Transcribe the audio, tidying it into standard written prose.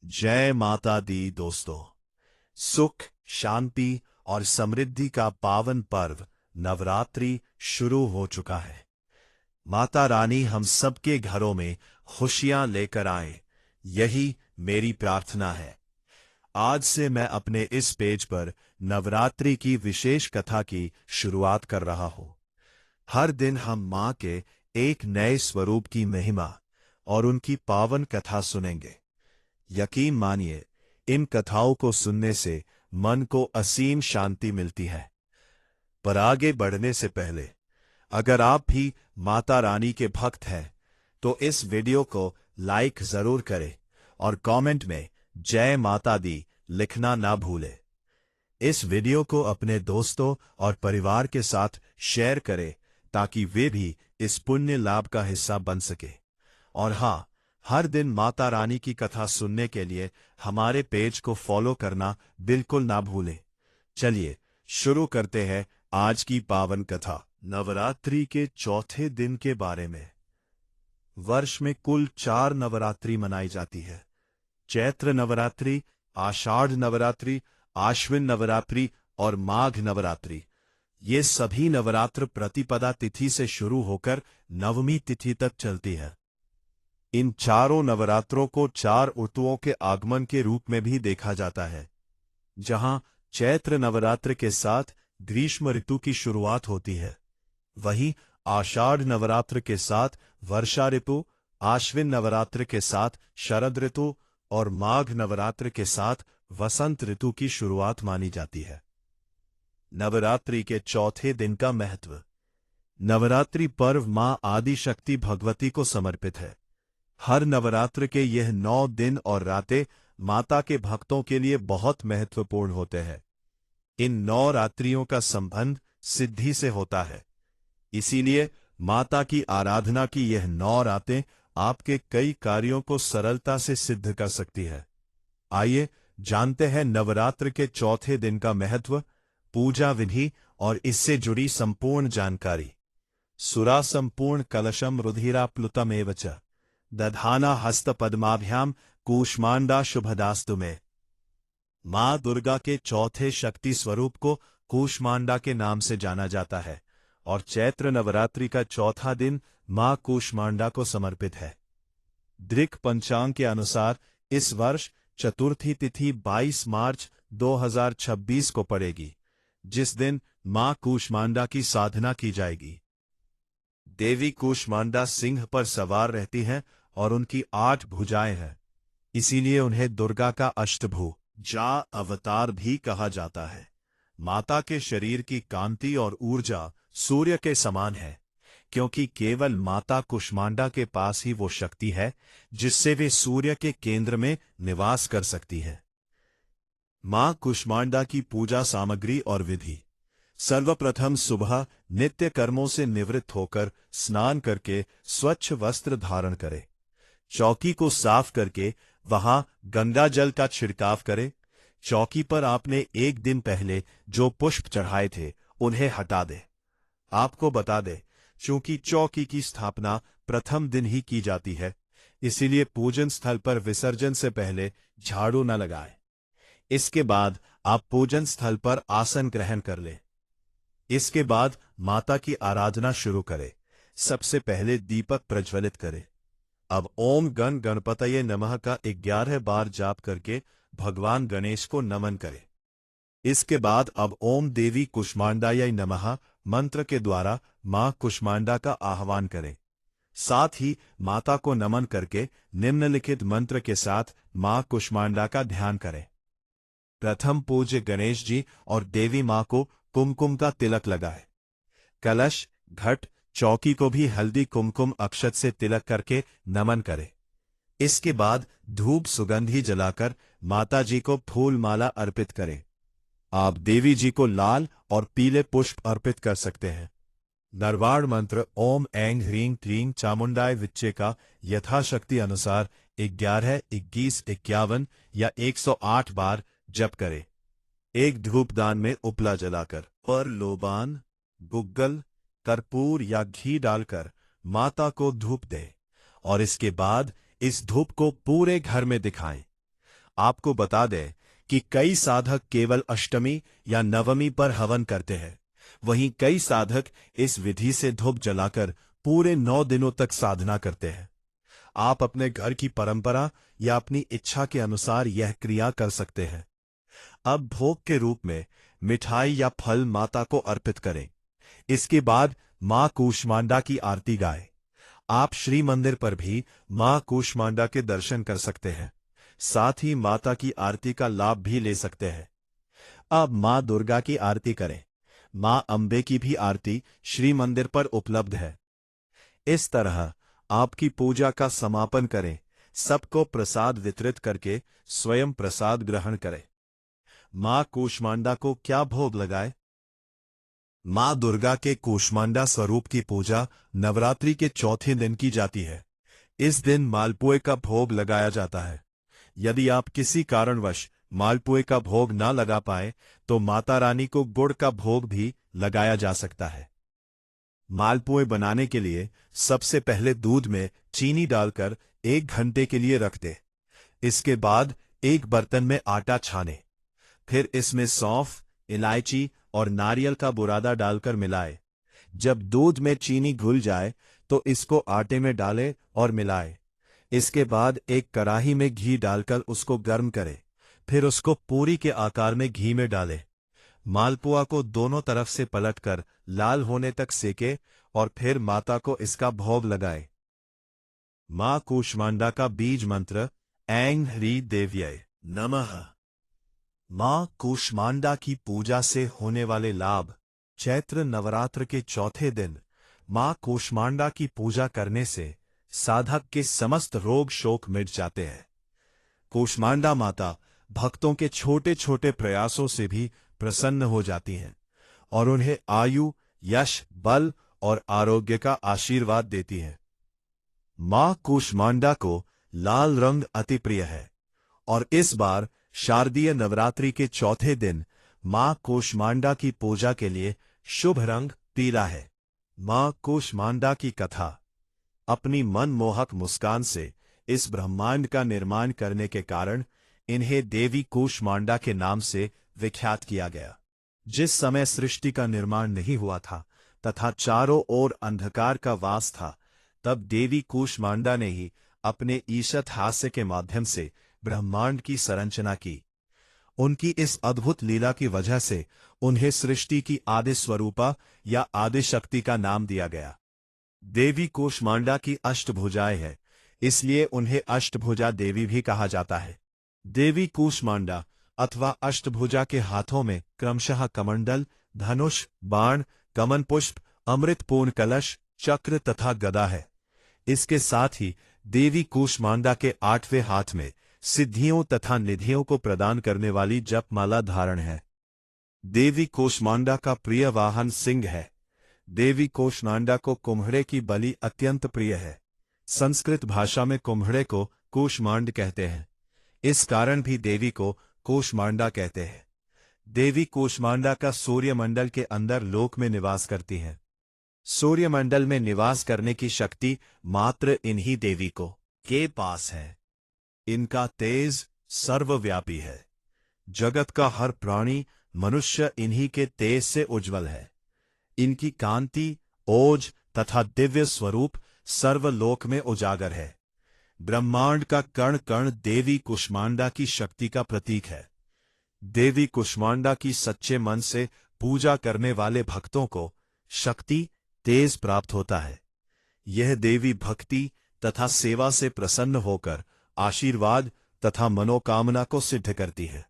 जय माता दी दोस्तों। सुख, शांति और समृद्धि का पावन पर्व नवरात्रि शुरू हो चुका है। माता रानी हम सबके घरों में खुशियां लेकर आए, यही मेरी प्रार्थना है। आज से मैं अपने इस पेज पर नवरात्रि की विशेष कथा की शुरुआत कर रहा हूं। हर दिन हम मां के एक नए स्वरूप की महिमा और उनकी पावन कथा सुनेंगे। यकीन मानिए, इन कथाओं को सुनने से मन को असीम शांति मिलती है। पर आगे बढ़ने से पहले, अगर आप भी माता रानी के भक्त हैं, तो इस वीडियो को लाइक जरूर करें और कमेंट में जय माता दी लिखना ना भूलें। इस वीडियो को अपने दोस्तों और परिवार के साथ शेयर करें ताकि वे भी इस पुण्य लाभ का हिस्सा बन सके। और हाँ, हर दिन माता रानी की कथा सुनने के लिए हमारे पेज को फॉलो करना बिल्कुल ना भूलें। चलिए शुरू करते हैं आज की पावन कथा। नवरात्रि के चौथे दिन के बारे में। वर्ष में कुल 4 नवरात्रि मनाई जाती है। चैत्र नवरात्रि, आषाढ़ नवरात्रि, आश्विन नवरात्रि और माघ नवरात्रि। ये सभी नवरात्र प्रतिपदा तिथि से शुरू होकर नवमी तिथि तक चलती है। इन चारों नवरात्रों को 4 ऋतुओं के आगमन के रूप में भी देखा जाता है, जहां चैत्र नवरात्र के साथ ग्रीष्म ऋतु की शुरुआत होती है, वहीं आषाढ़ नवरात्र के साथ वर्षा ऋतु, आश्विन नवरात्र के साथ शरद ऋतु और माघ नवरात्र के साथ वसंत ऋतु की शुरुआत मानी जाती है। नवरात्रि के चौथे दिन का महत्व। नवरात्रि पर्व मां आदि शक्ति भगवती को समर्पित है। हर नवरात्र के यह 9 दिन और रातें माता के भक्तों के लिए बहुत महत्वपूर्ण होते हैं। इन 9 रात्रियों का संबंध सिद्धि से होता है, इसीलिए माता की आराधना की यह 9 रातें आपके कई कार्यों को सरलता से सिद्ध कर सकती है। आइए जानते हैं नवरात्र के चौथे दिन का महत्व, पूजा विधि और इससे जुड़ी संपूर्ण जानकारी। सुरा संपूर्ण कलशम रुधिराप्लुतमेव च दधाना हस्त पद्माभ्याम कूष्मांडा शुभदास्तु में। मां दुर्गा के चौथे शक्ति स्वरूप को कूष्मांडा के नाम से जाना जाता है और चैत्र नवरात्रि का चौथा दिन मां कूष्मांडा को समर्पित है। दृक् पंचांग के अनुसार इस वर्ष चतुर्थी तिथि 22 मार्च 2026 को पड़ेगी, जिस दिन मां कूष्मांडा की साधना की जाएगी। देवी कूष्मांडा सिंह पर सवार रहती हैं और उनकी 8 भुजाएं हैं, इसीलिए उन्हें दुर्गा का अष्टभुजा अवतार भी कहा जाता है। माता के शरीर की कांति और ऊर्जा सूर्य के समान है, क्योंकि केवल माता कूष्मांडा के पास ही वो शक्ति है जिससे वे सूर्य के केंद्र में निवास कर सकती है। मां कूष्मांडा की पूजा सामग्री और विधि। सर्वप्रथम सुबह नित्य कर्मों से निवृत्त होकर स्नान करके स्वच्छ वस्त्र धारण करें। चौकी को साफ करके वहां गंगा जल का छिड़काव करें। चौकी पर आपने एक दिन पहले जो पुष्प चढ़ाए थे उन्हें हटा दें। आपको बता दें, चूंकि चौकी की स्थापना प्रथम दिन ही की जाती है, इसीलिए पूजन स्थल पर विसर्जन से पहले झाड़ू न लगाएं। इसके बाद आप पूजन स्थल पर आसन ग्रहण कर लें। इसके बाद माता की आराधना शुरू करें। सबसे पहले दीपक प्रज्वलित करें। अब ओम गण गणपतये नमः का 11 बार जाप करके भगवान गणेश को नमन करें। इसके बाद अब ओम देवी कूष्मांडायै नमः मंत्र के द्वारा मां कूष्मांडा का आह्वान करें। साथ ही माता को नमन करके निम्नलिखित मंत्र के साथ मां कूष्मांडा का ध्यान करें। प्रथम पूज्य गणेश जी और देवी मां को कुमकुम का तिलक लगाए। कलश, घट, चौकी को भी हल्दी कुमकुम अक्षत से तिलक करके नमन करें। इसके बाद धूप सुगंधी जलाकर माता जी को फूल माला अर्पित करें। आप देवी जी को लाल और पीले पुष्प अर्पित कर सकते हैं। नरवाड़ मंत्र ओम ऐं ह्रीं क्लीं चामुंडाय विच्चे का यथाशक्ति अनुसार 11, 21, 51 या 108 बार जप करें। एक धूपदान में उपला जलाकर पर लोबान, गुग्गल, कर्पूर या घी डालकर माता को धूप दें और इसके बाद इस धूप को पूरे घर में दिखाएं। आपको बता दें कि कई साधक केवल अष्टमी या नवमी पर हवन करते हैं, वहीं कई साधक इस विधि से धूप जलाकर पूरे 9 दिनों तक साधना करते हैं। आप अपने घर की परंपरा या अपनी इच्छा के अनुसार यह क्रिया कर सकते हैं। अब भोग के रूप में मिठाई या फल माता को अर्पित करें। इसके बाद मां कूष्मांडा की आरती गाएं। आप श्री मंदिर पर भी मां कूष्मांडा के दर्शन कर सकते हैं, साथ ही माता की आरती का लाभ भी ले सकते हैं। अब मां दुर्गा की आरती करें। मां अंबे की भी आरती श्री मंदिर पर उपलब्ध है। इस तरह आपकी पूजा का समापन करें। सबको प्रसाद वितरित करके स्वयं प्रसाद ग्रहण करें। मां कूष्मांडा को क्या भोग लगाए? मां दुर्गा के कूष्मांडा स्वरूप की पूजा नवरात्रि के चौथे दिन की जाती है। इस दिन मालपुए का भोग लगाया जाता है। यदि आप किसी कारणवश मालपुए का भोग ना लगा पाए तो माता रानी को गुड़ का भोग भी लगाया जा सकता है। मालपुए बनाने के लिए सबसे पहले दूध में चीनी डालकर 1 घंटे के लिए रख दें। इसके बाद एक बर्तन में आटा छानें। फिर इसमें सौंफ, इलायची और नारियल का बुरादा डालकर मिलाएं। जब दूध में चीनी घुल जाए तो इसको आटे में डालें और मिलाएं। इसके बाद एक कढ़ाई में घी डालकर उसको गर्म करें। फिर उसको पूरी के आकार में घी में डालें। मालपुआ को दोनों तरफ से पलटकर लाल होने तक सेकें और फिर माता को इसका भोग लगाएं। मां कूष्मांडा का बीज मंत्र ऐं ह्रीं देव्यै नमः। मां कूष्मांडा की पूजा से होने वाले लाभ। चैत्र नवरात्र के चौथे दिन मां कूष्मांडा की पूजा करने से साधक के समस्त रोग शोक मिट जाते हैं। कूष्मांडा माता भक्तों के छोटे छोटे प्रयासों से भी प्रसन्न हो जाती हैं और उन्हें आयु, यश, बल और आरोग्य का आशीर्वाद देती हैं। मां कूष्मांडा को लाल रंग अति प्रिय है और इस बार शारदीय नवरात्रि के चौथे दिन मां कूष्मांडा की पूजा के लिए शुभ रंग पीला है। मां कूष्मांडा की कथा। अपनी मनमोहक मुस्कान से इस ब्रह्मांड का निर्माण करने के कारण इन्हें देवी कूष्मांडा के नाम से विख्यात किया गया। जिस समय सृष्टि का निर्माण नहीं हुआ था तथा चारों ओर अंधकार का वास था, तब देवी कूष्मांडा ने ही अपने ईशत हास्य के माध्यम से ब्रह्मांड की संरचना की। उनकी इस अद्भुत लीला की वजह से उन्हें सृष्टि की आदि स्वरूपा या आदि शक्ति का नाम दिया गया। देवी कूष्मांडा की अष्टभुजाएं हैं, इसलिए उन्हें अष्टभुजा देवी भी कहा जाता है। देवी कूष्मांडा अथवा अष्टभुजा के हाथों में क्रमशः कमंडल, धनुष, बाण, कमन पुष्प, अमृतपूर्ण कलश, चक्र तथा गदा है। इसके साथ ही देवी कूष्मांडा के 8वें हाथ में सिद्धियों तथा निधियों को प्रदान करने वाली जपमाला धारण है। देवी कूष्मांडा का प्रिय वाहन सिंह है। देवी कूष्मांडा को कुम्हड़े की बलि अत्यंत प्रिय है। संस्कृत भाषा में कुम्हड़े को कूष्मांड कहते हैं। इस कारण भी देवी को कूष्मांडा कहते हैं। देवी कूष्मांडा का सूर्यमंडल के अंदर लोक में निवास करती हैं। सूर्यमंडल में निवास करने की शक्ति मात्र इन्हीं देवी को के पास है। इनका तेज सर्वव्यापी है। जगत का हर प्राणी मनुष्य इन्हीं के तेज से उज्जवल है। इनकी कांति, ओज तथा दिव्य स्वरूप सर्वलोक में उजागर है। ब्रह्मांड का कण कण देवी कूष्मांडा की शक्ति का प्रतीक है। देवी कूष्मांडा की सच्चे मन से पूजा करने वाले भक्तों को शक्ति, तेज प्राप्त होता है। यह देवी भक्ति तथा सेवा से प्रसन्न होकर आशीर्वाद तथा मनोकामना को सिद्ध करती है।